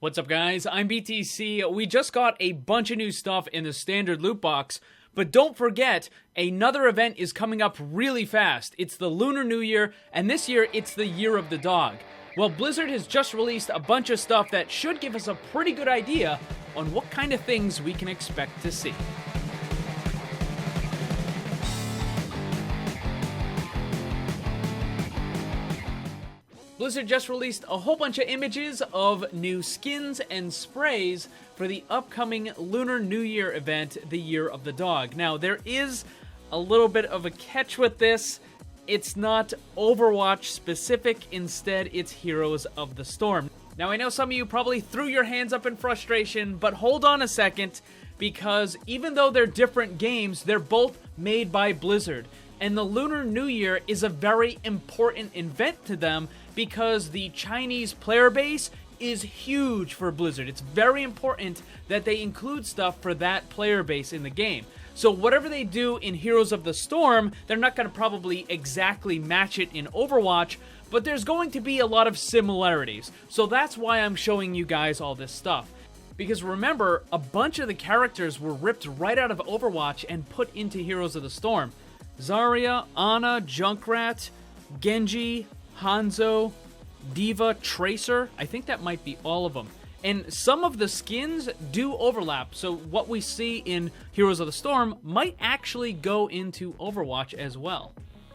What's up guys, I'm BTC. We just got a bunch of new stuff in the standard loot box, but don't forget, another event is coming up really fast. It's the Lunar New Year, and this year it's the Year of the Dog. Well, Blizzard has just released a bunch of stuff that should give us a pretty good idea on what kind of things we can expect to see. Blizzard just released a whole bunch of images of new skins and sprays for the upcoming Lunar New Year event, the Year of the Dog. Now, there is a little bit of a catch with this. It's not Overwatch specific, instead it's Heroes of the Storm. Now, I know some of you probably threw your hands up in frustration, but hold on a second, because even though they're different games, they're both made by Blizzard. And the Lunar New Year is a very important event to them because the Chinese player base is huge for Blizzard. It's very important that they include stuff for that player base in the game. So whatever they do in Heroes of the Storm, they're not going to probably exactly match it in Overwatch, but there's going to be a lot of similarities. So that's why I'm showing you guys all this stuff. Because remember, a bunch of the characters were ripped right out of Overwatch and put into Heroes of the Storm. Zarya, Ana, Junkrat, Genji, Hanzo, D.Va, Tracer. I think that might be all of them. And some of the skins do overlap, so what we see in Heroes of the Storm might actually go into Overwatch as well.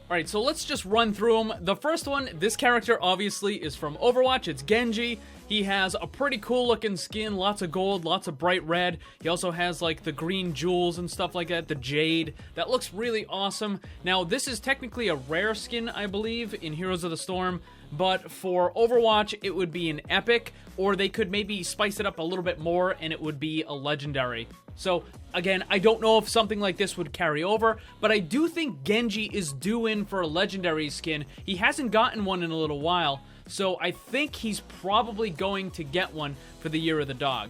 Alright, so let's just run through them. The first one, this character obviously is from Overwatch. It's Genji. He has a pretty cool looking skin, lots of gold, lots of bright red. He also has like the green jewels and stuff like that, the jade. That looks really awesome. Now, this is technically a rare skin, I believe, in Heroes of the Storm, but for Overwatch, it would be an epic, or they could maybe spice it up a little bit more and it would be a legendary. So, again, I don't know if something like this would carry over, but I do think Genji is due in for a legendary skin. He hasn't gotten one in a little while, so I think he's probably going to get one for the Year of the Dog.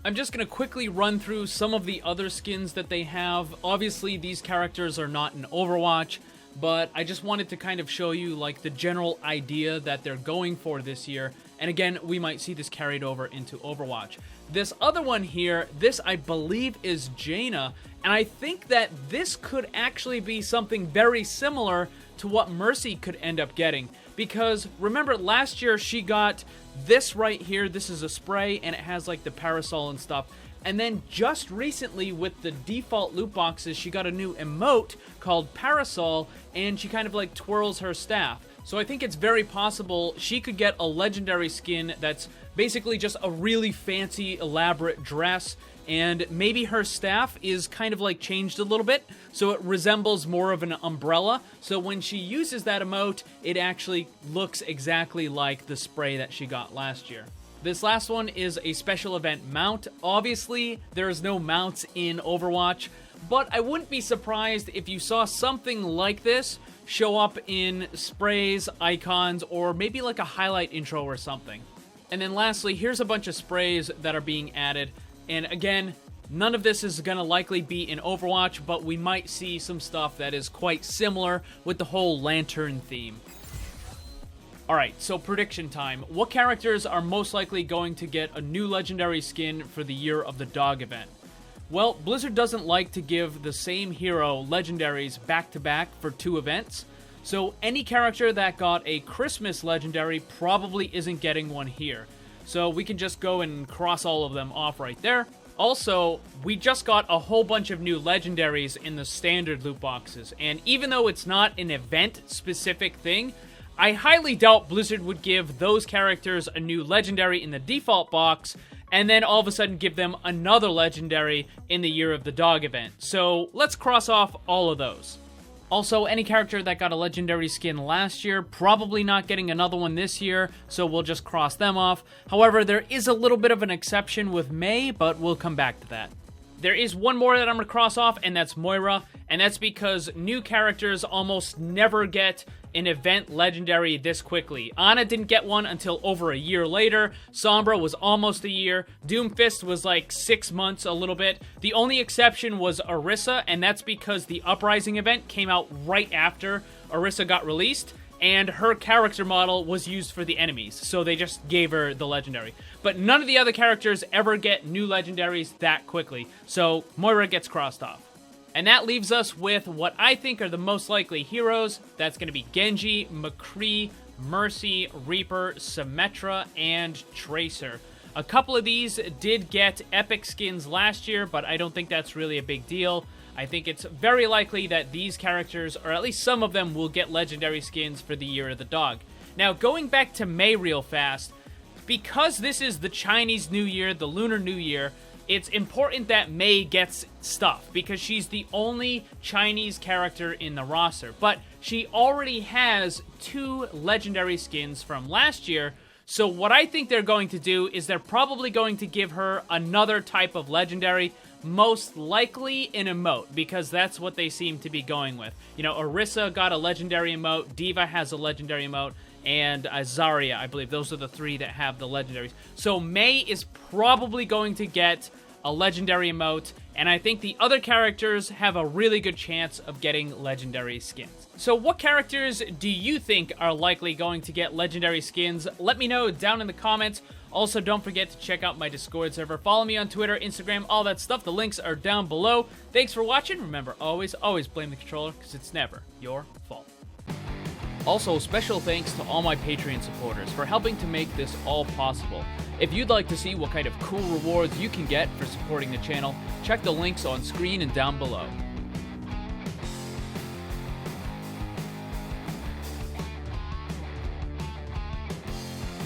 I'm just going to quickly run through some of the other skins that they have. Obviously, these characters are not in Overwatch, but I just wanted to kind of show you like the general idea that they're going for this year. And again, we might see this carried over into Overwatch. This other one here, this I believe is Jaina, and I think that this could actually be something very similar to what Mercy could end up getting. Because remember, last year she got this right here. This is a spray, and it has like the parasol and stuff. And then just recently with the default loot boxes, she got a new emote called Parasol, and she kind of like twirls her staff. So I think it's very possible she could get a legendary skin that's basically just a really fancy, elaborate dress, and maybe her staff is kind of like changed a little bit, so it resembles more of an umbrella. So when she uses that emote, it actually looks exactly like the spray that she got last year. This last one is a special event mount. Obviously, there's no mounts in Overwatch, but I wouldn't be surprised if you saw something like this show up in sprays, icons, or maybe like a highlight intro or something. And then lastly, here's a bunch of sprays that are being added. And again, none of this is going to likely be in Overwatch, but we might see some stuff that is quite similar with the whole lantern theme. Alright, so prediction time. What characters are most likely going to get a new legendary skin for the Year of the Dog event? Well, Blizzard doesn't like to give the same hero legendaries back-to-back for 2 events, so any character that got a Christmas legendary probably isn't getting one here. So we can just go and cross all of them off right there. Also, we just got a whole bunch of new legendaries in the standard loot boxes, and even though it's not an event-specific thing, I highly doubt Blizzard would give those characters a new legendary in the default box, and then all of a sudden give them another legendary in the Year of the Dog event. So let's cross off all of those. Also, any character that got a legendary skin last year, probably not getting another one this year, so we'll just cross them off. However, there is a little bit of an exception with Mei, but we'll come back to that. There is one more that I'm going to cross off, and that's Moira, and that's because new characters almost never get an event legendary this quickly. Ana didn't get one until over a year later. Sombra was almost a year. Doomfist was like 6 months, a little bit. The only exception was Orisa, and that's because the Uprising event came out right after Orisa got released, and her character model was used for the enemies, so they just gave her the legendary. But none of the other characters ever get new legendaries that quickly, so Moira gets crossed off. And that leaves us with what I think are the most likely heroes. That's going to be Genji, McCree, Mercy, Reaper, Symmetra, and Tracer. A couple of these did get epic skins last year, but I don't think that's really a big deal. I think it's very likely that these characters, or at least some of them, will get legendary skins for the Year of the Dog. Now, going back to Mei real fast, because this is the Chinese New Year, the Lunar New Year, it's important that Mei gets stuff, because she's the only Chinese character in the roster. But she already has 2 legendary skins from last year, so what I think they're going to do is they're probably going to give her another type of legendary, most likely an emote, because that's what they seem to be going with. You know, Orisa got a legendary emote, D.Va has a legendary emote, and Zarya, I believe. Those are the 3 that have the legendaries. So Mei is probably going to get a legendary emote, and I think the other characters have a really good chance of getting legendary skins. So what characters do you think are likely going to get legendary skins? Let me know down in the comments. Also, don't forget to check out my Discord server. Follow me on Twitter, Instagram, all that stuff. The links are down below. Thanks for watching. Remember, always blame the controller, because it's never your fault. Also, special thanks to all my Patreon supporters for helping to make this all possible. If you'd like to see what kind of cool rewards you can get for supporting the channel, check the links on screen and down below.